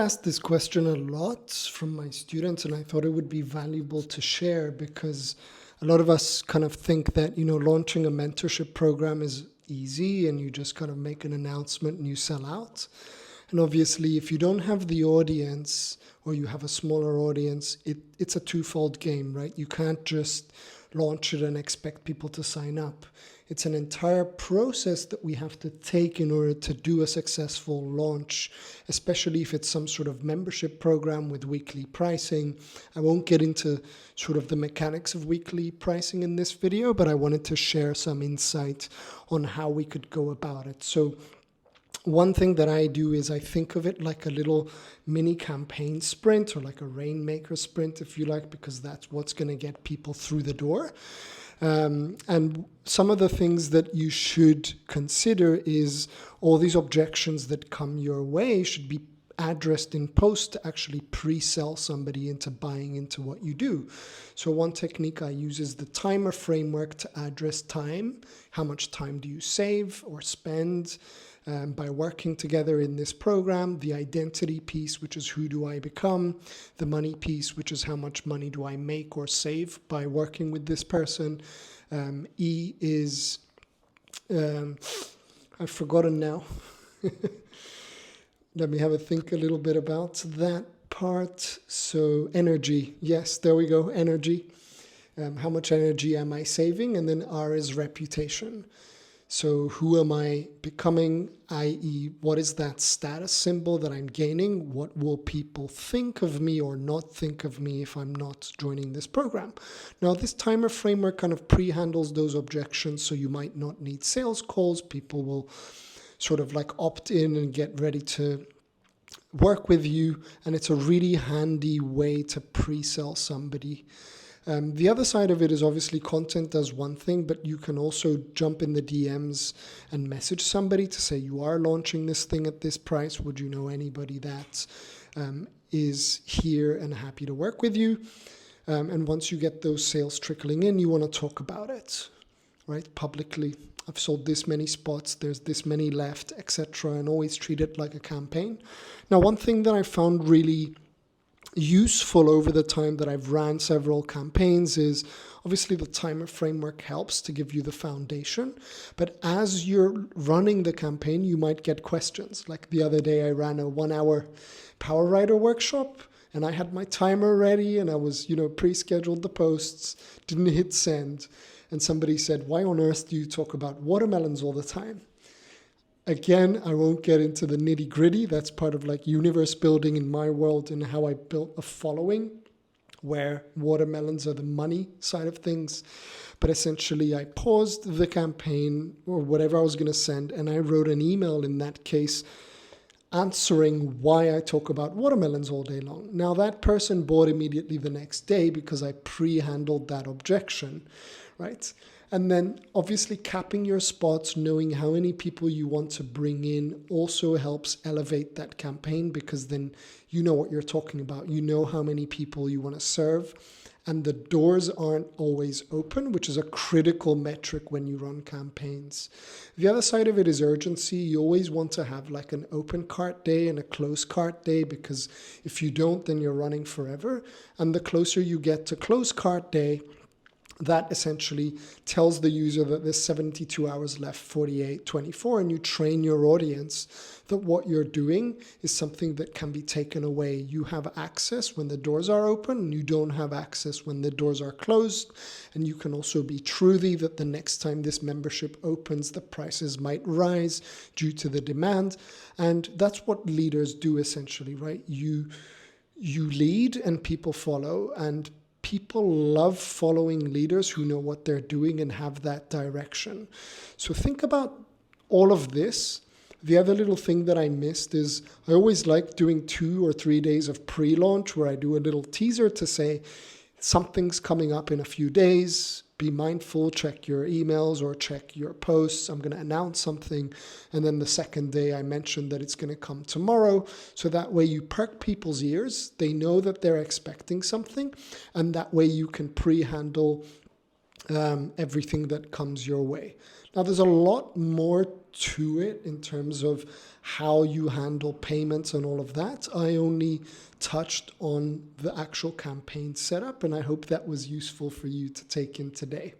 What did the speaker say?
Asked this question a lot from my students, and I thought it would be valuable to share because a lot of us kind of think that, launching a mentorship program is easy and you just kind of make an announcement and you sell out. And obviously, if you don't have the audience or you have a smaller audience, it's a twofold game, right? You can't just launch it and expect people to sign up. It's an entire process that we have to take in order to do a successful launch, especially if it's some sort of membership program with weekly pricing. I won't get into sort of the mechanics of weekly pricing in this video, but I wanted to share some insight on how we could go about it. So one thing that I do is I think of it like a little mini campaign sprint, or like a rainmaker sprint, if you like, because that's what's going to get people through the door. And some of the things that you should consider is all these objections that come your way should be addressed in post to actually pre-sell somebody into buying into what you do. So one technique I use is the timer framework to address time. How much time do you save or spend by working together in this program? The identity piece, which is who do I become? The money piece, which is how much money do I make or save by working with this person? E is, I've forgotten now. Let me have a think a little bit about that part. So energy, yes, there we go, energy. How much energy am I saving? And then R is reputation. So who am I becoming, i.e. what is that status symbol that I'm gaining? What will people think of me or not think of me if I'm not joining this program? Now, this timer framework kind of pre-handles those objections, so you might not need sales calls. People will sort of like opt in and get ready to work with you, and it's a really handy way to pre-sell somebody. The other side of it is obviously content does one thing, but you can also jump in the DMs and message somebody to say you are launching this thing at this price. Would you know anybody that is here and happy to work with you? And once you get those sales trickling in, you want to talk about it, right? Publicly. I've sold this many spots, there's this many left, etc. And always treat it like a campaign. Now, one thing that I found really useful over the time that I've ran several campaigns is obviously the timer framework helps to give you the foundation, but as you're running the campaign, you might get questions. Like the other day, I ran a 1-hour Power Writer workshop and I had my timer ready and I was, pre-scheduled the posts, didn't hit send. And somebody said, why on earth do you talk about watermelons all the time? Again, I won't get into the nitty gritty. That's part of like universe building in my world and how I built a following where watermelons are the money side of things. But essentially I paused the campaign or whatever I was going to send, and I wrote an email in that case answering why I talk about watermelons all day long. Now that person bought immediately the next day because I pre-handled that objection, right? And then obviously capping your spots, knowing how many people you want to bring in also helps elevate that campaign, because then you know what you're talking about. You know how many people you want to serve, and the doors aren't always open, which is a critical metric when you run campaigns. The other side of it is urgency. You always want to have like an open cart day and a close cart day, because if you don't, then you're running forever. And the closer you get to close cart day, that essentially tells the user that there's 72 hours left, 48, 24, and you train your audience that what you're doing is something that can be taken away. You have access when the doors are open, and you don't have access when the doors are closed. And you can also be truly that the next time this membership opens, the prices might rise due to the demand. And that's what leaders do essentially, right? You lead and people follow, and people love following leaders who know what they're doing and have that direction. So think about all of this. The other little thing that I missed is I always like doing 2 or 3 days of pre-launch where I do a little teaser to say something's coming up in a few days. Be mindful, check your emails or check your posts. I'm going to announce something. And then the second day I mentioned that it's going to come tomorrow. So that way you perk people's ears. They know that they're expecting something. And that way you can pre-handle everything that comes your way. Now there's a lot more to it in terms of how you handle payments and all of that. I only touched on the actual campaign setup, and I hope that was useful for you to take in today.